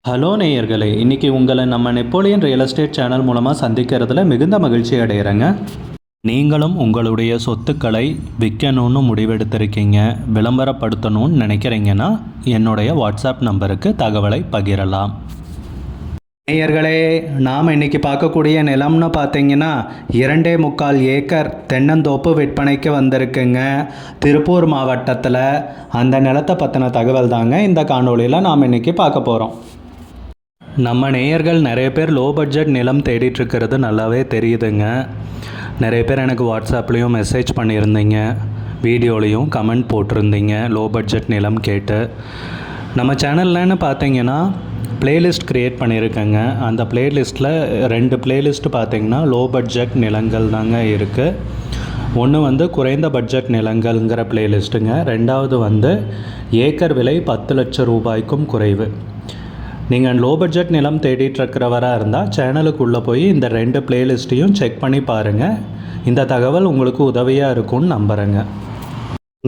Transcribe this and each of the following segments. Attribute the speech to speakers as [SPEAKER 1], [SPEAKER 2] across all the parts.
[SPEAKER 1] Hello நேயர்களே, இன்றைக்கி உங்களை நம்ம நெப்போலியன் ரியல் எஸ்டேட் சேனல் மூலமாக சந்திக்கிறதுல மிகுந்த மகிழ்ச்சி அடைகிறேங்க. நீங்களும் உங்களுடைய சொத்துக்களை விற்கணும்னு முடிவெடுத்திருக்கீங்க, விளம்பரப்படுத்தணும்னு நினைக்கிறீங்கன்னா என்னுடைய வாட்ஸ்அப் நம்பருக்கு தகவலை பகிரலாம். நேயர்களே, நாம் இன்றைக்கி பார்க்கக்கூடிய நிலம்னு பார்த்தீங்கன்னா 2.25 ஏக்கர் தென்னந்தோப்பு விற்பனைக்கு வந்திருக்குங்க. திருப்பூர் மாவட்டத்தில் அந்த நிலத்தை பற்றின தகவல் தாங்க இந்த காணொலியில் நாம் இன்றைக்கி பார்க்க போகிறோம். நம்ம நேயர்கள் நிறைய பேர் லோ பட்ஜெட் நிலம் தேடிட்டுருக்கிறது நல்லாவே தெரியுதுங்க. நிறைய பேர் எனக்கு வாட்ஸ்அப்லேயும் மெசேஜ் பண்ணியிருந்தீங்க, வீடியோலையும் கமெண்ட் போட்டிருந்தீங்க லோ பட்ஜெட் நிலம் கேட்டு. நம்ம சேனல்லன்னு பார்த்தீங்கன்னா ப்ளேலிஸ்ட் க்ரியேட் பண்ணியிருக்கேங்க. அந்த ப்ளேலிஸ்ட்டில் 2 ப்ளேலிஸ்ட் பார்த்திங்கன்னா லோ பட்ஜெட் நிலங்கள் தாங்க இருக்குது. ஒன்று குறைந்த பட்ஜெட் நிலங்கள்ங்கிற ப்ளேலிஸ்ட்டுங்க. ரெண்டாவது ஏக்கர் விலை 10 லட்சம் ரூபாய்க்கும் குறைவு. நீங்கள் லோ பட்ஜெட் நிலம் தேடிட்டுருக்கிறவராக இருந்தால் சேனலுக்குள்ளே போய் இந்த 2 ப்ளேலிஸ்ட்டையும் செக் பண்ணி பாருங்கள். இந்த தகவல் உங்களுக்கு உதவியாக இருக்கும்னு நம்புகிறேங்க.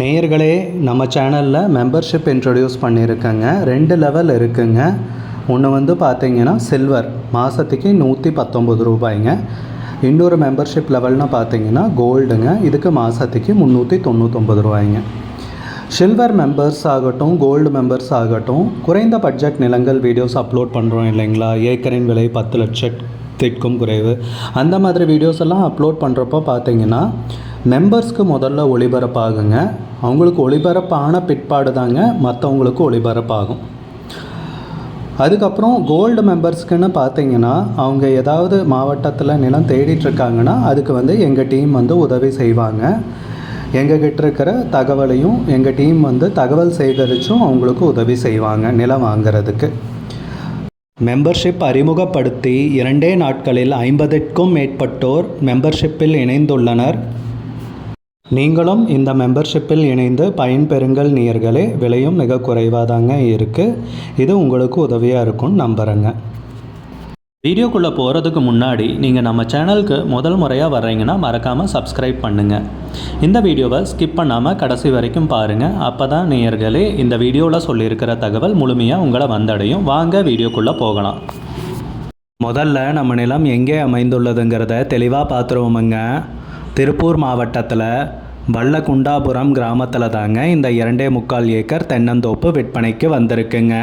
[SPEAKER 1] நேயர்களே, நம்ம சேனலில் மெம்பர்ஷிப் இன்ட்ரடியூஸ் பண்ணியிருக்கேங்க. 2 லெவல் இருக்குங்க. ஒன்று பார்த்தீங்கன்னா சில்வர், மாதத்துக்கு 119 ரூபாய்ங்க. இன்னொரு மெம்பர்ஷிப் லெவல்னு பார்த்தீங்கன்னா கோல்டுங்க. இதுக்கு மாதத்துக்கு 399 ரூபாய்ங்க. சில்வர் மெம்பர்ஸ் ஆகட்டும், கோல்டு மெம்பர்ஸ் ஆகட்டும், குறைந்த பட்ஜெட் நிலங்கள் வீடியோஸ் அப்லோட் பண்ணுறோம் இல்லைங்களா, ஏக்கரின் விலை 10 லட்சத்திற்கும் குறைவு, அந்த மாதிரி வீடியோஸ் எல்லாம் அப்லோட் பண்ணுறப்போ பார்த்தீங்கன்னா மெம்பர்ஸ்க்கு முதல்ல ஒளிபரப்பாகுங்க. அவங்களுக்கு ஒளிபரப்பான பிற்பாடு தாங்க மற்றவங்களுக்கு ஒளிபரப்பாகும். அதுக்கப்புறம் கோல்டு மெம்பர்ஸ்க்குன்னு பார்த்தீங்கன்னா அவங்க ஏதாவது மாவட்டத்தில் நிலம் தேடிட்டுருக்காங்கன்னா அதுக்கு எங்கள் டீம் உதவி செய்வாங்க. எங்ககிட்ட இருக்கிற தகவலையும் எங்கள் டீம் தகவல் சேகரித்தும் அவங்களுக்கு உதவி செய்வாங்க நிலம் வாங்கிறதுக்கு. மெம்பர்ஷிப் அறிமுகப்படுத்தி 2 நாட்களில் 50க்கும் மேற்பட்டோர் மெம்பர்ஷிப்பில் இணைந்துள்ளனர். நீங்களும் இந்த மெம்பர்ஷிப்பில் இணைந்து பயன்பெறுங்கள் நேயர்களே. விலையும் மிக குறைவாக தாங்க இருக்குது. இது உங்களுக்கு உதவியாக இருக்கும்னு நம்புகிறேங்க. வீடியோக்குள்ளே போகிறதுக்கு முன்னாடி நீங்கள் நம்ம சேனலுக்கு முதல் முறையாக வர்றீங்கன்னா மறக்காமல் சப்ஸ்கிரைப் பண்ணுங்கள். இந்த வீடியோவை ஸ்கிப் பண்ணாமல் கடைசி வரைக்கும் பாருங்கள். அப்போ தான் நேயர்களே இந்த வீடியோவில் சொல்லியிருக்கிற தகவல் முழுமையாக உங்களை வந்தடையும். வாங்க வீடியோக்குள்ளே போகலாம். முதல்ல நம்ம நிலம் எங்கே அமைந்துள்ளதுங்கிறத தெளிவாக பார்த்துருவோமுங்க. திருப்பூர் மாவட்டத்தில் வல்லகுண்டாபுரம் கிராமத்தில் தாங்க இந்த 2.25 ஏக்கர் தென்னந்தோப்பு விற்பனைக்கு வந்திருக்குங்க.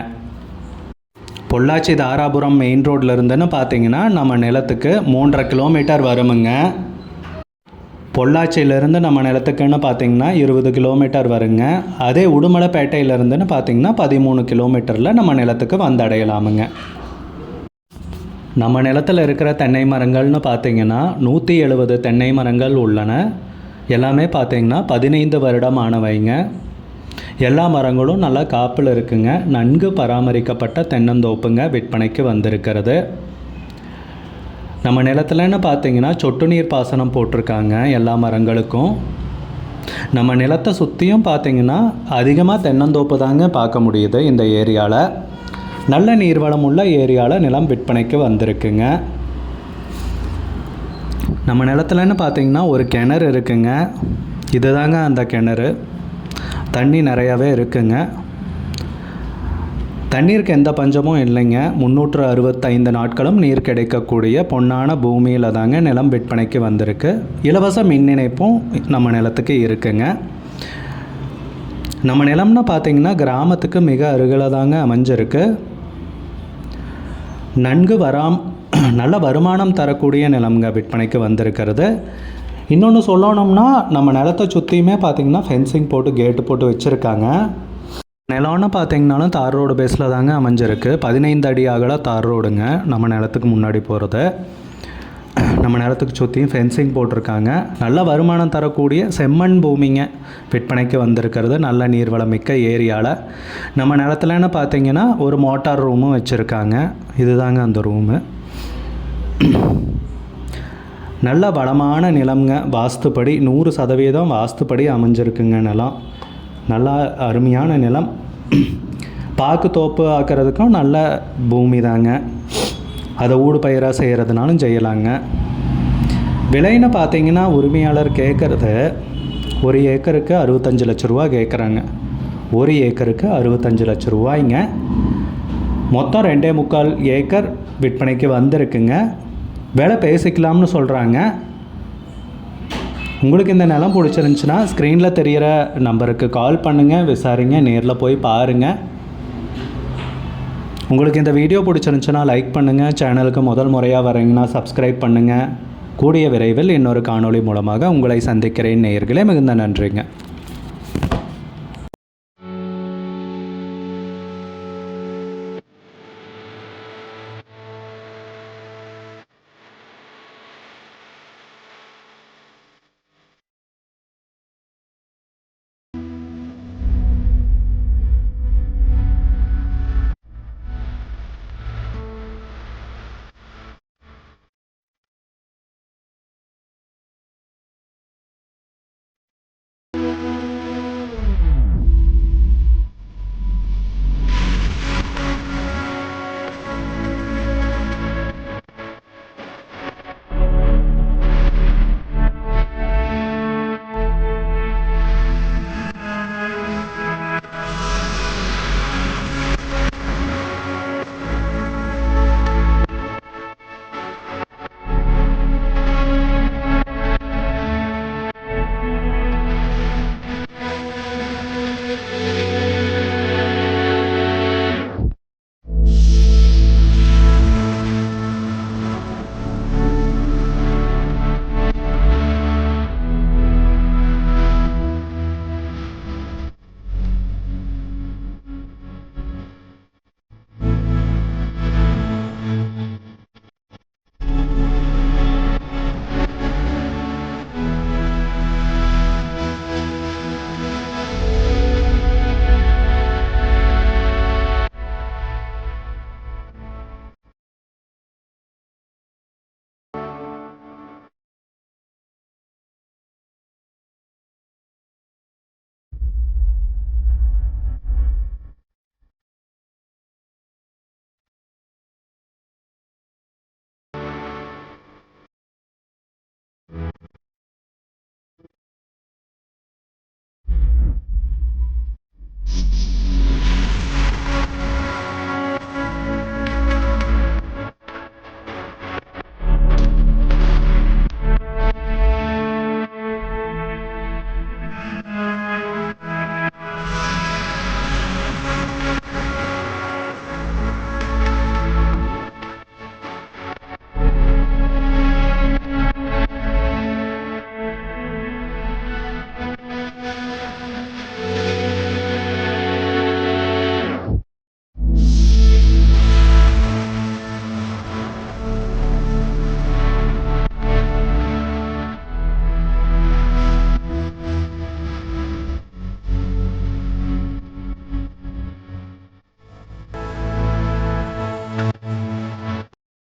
[SPEAKER 1] பொள்ளாச்சி தாராபுரம் மெயின் ரோட்டில் இருந்துன்னு பார்த்தீங்கன்னா நம்ம நிலத்துக்கு 3.5 கிலோமீட்டர் வருமுங்க. பொள்ளாச்சியிலேருந்து நம்ம நிலத்துக்குன்னு பார்த்தீங்கன்னா 20 கிலோமீட்டர் வருங்க. அதே உடுமலைப்பேட்டையிலேருந்துன்னு பார்த்தீங்கன்னா 13 கிலோமீட்டரில் நம்ம நிலத்துக்கு வந்தடையலாமுங்க. நம்ம நிலத்தில் இருக்கிற தென்னை மரங்கள்னு பார்த்தீங்கன்னா 170 தென்னை மரங்கள் உள்ளன. எல்லாமே பார்த்தீங்கன்னா 15 வருடம் ஆனவைங்க. எல்லா மரங்களும் நல்லா காப்பில் இருக்குங்க. நன்கு பராமரிக்கப்பட்ட தென்னந்தோப்புங்க விற்பனைக்கு வந்திருக்கிறது. நம்ம நிலத்துலன்னு பார்த்தீங்கன்னா சொட்டு நீர் பாசனம் போட்டிருக்காங்க எல்லா மரங்களுக்கும். நம்ம நிலத்தை சுற்றியும் பார்த்தீங்கன்னா அதிகமாக தென்னந்தோப்பு தாங்க பார்க்க முடியுது. இந்த ஏரியாவில் நல்ல நீர்வளம் உள்ள ஏரியாவில் நிலம் விற்பனைக்கு வந்திருக்குங்க. நம்ம நிலத்துலன்னு பார்த்தீங்கன்னா ஒரு கிணறு இருக்குங்க. இதுதாங்க அந்த கிணறு. தண்ணி நிறையாவே இருக்குங்க. தண்ணீருக்கு எந்த பஞ்சமும் இல்லைங்க. 365 நாட்களும் நீர் கிடைக்கக்கூடிய பொன்னான பூமியில் தாங்க நிலம் விற்பனைக்கு வந்திருக்கு. இலவச மின் இணைப்பும் நம்ம நிலத்துக்கு இருக்குங்க. நம்ம நிலம்னு பார்த்திங்கன்னா கிராமத்துக்கு மிக அருகில் தாங்க அமைஞ்சிருக்கு. நல்ல வருமானம் தரக்கூடிய நிலம்ங்க விற்பனைக்கு வந்திருக்கிறது. இன்னொன்று சொல்லணும்னா நம்ம நிலத்தை சுற்றியுமே பார்த்திங்கன்னா ஃபென்சிங் போட்டு கேட்டு போட்டு வச்சுருக்காங்க. நிலம்னு பார்த்திங்கனாலும் தார் ரோடு பேஸில் தாங்க அமைஞ்சிருக்கு. 15 அடி அகல தார் ரோடுங்க நம்ம நிலத்துக்கு முன்னாடி போகிறது. நம்ம நிலத்துக்கு சுற்றியும் ஃபென்சிங் போட்டிருக்காங்க. நல்ல வருமானம் தரக்கூடிய செம்மண் பூமிங்க விற்பனைக்கு வந்திருக்கிறது. நல்ல நீர்வளம் மிக்க ஏரியாவில். நம்ம நிலத்துலன்னு பார்த்திங்கன்னா ஒரு மோட்டார் ரூமும் வச்சுருக்காங்க. இதுதாங்க அந்த ரூமு. நல்ல வளமான நிலம்ங்க. வாஸ்துப்படி 100% வாஸ்துப்படி அமைஞ்சிருக்குங்க நிலம். நல்லா அருமையான நிலம். பாக்கு தோப்பு ஆக்கிறதுக்கும் நல்ல பூமி தாங்க. அதை ஊடு பயிராக செய்கிறதுனாலும் செய்யலாங்க. விலைன்னு பார்த்தீங்கன்னா உரிமையாளர் கேட்குறது 1 ஏக்கருக்கு 65 லட்ச ரூபா கேட்குறாங்க. 1 ஏக்கருக்கு 65 லட்ச ரூபாய்ங்க. மொத்தம் 2.25 ஏக்கர் விற்பனைக்கு வந்திருக்குங்க. விலை பேசிக்கலாம்னு சொல்கிறாங்க. உங்களுக்கு இந்த நிலம் பிடிச்சிருந்துச்சுன்னா ஸ்க்ரீனில் தெரிகிற நம்பருக்கு கால் பண்ணுங்கள், விசாரிங்க, நேரில் போய் பாருங்கள். உங்களுக்கு இந்த வீடியோ பிடிச்சிருந்துச்சுன்னா லைக் பண்ணுங்கள். சேனலுக்கு முதல் முறையாக வரீங்கன்னா சப்ஸ்கிரைப் பண்ணுங்கள். கூடிய விரைவில் இன்னொரு காணொளி மூலமாக உங்களை சந்திக்கிறேன் நேயர்களே. மிகுந்த நன்றிங்க.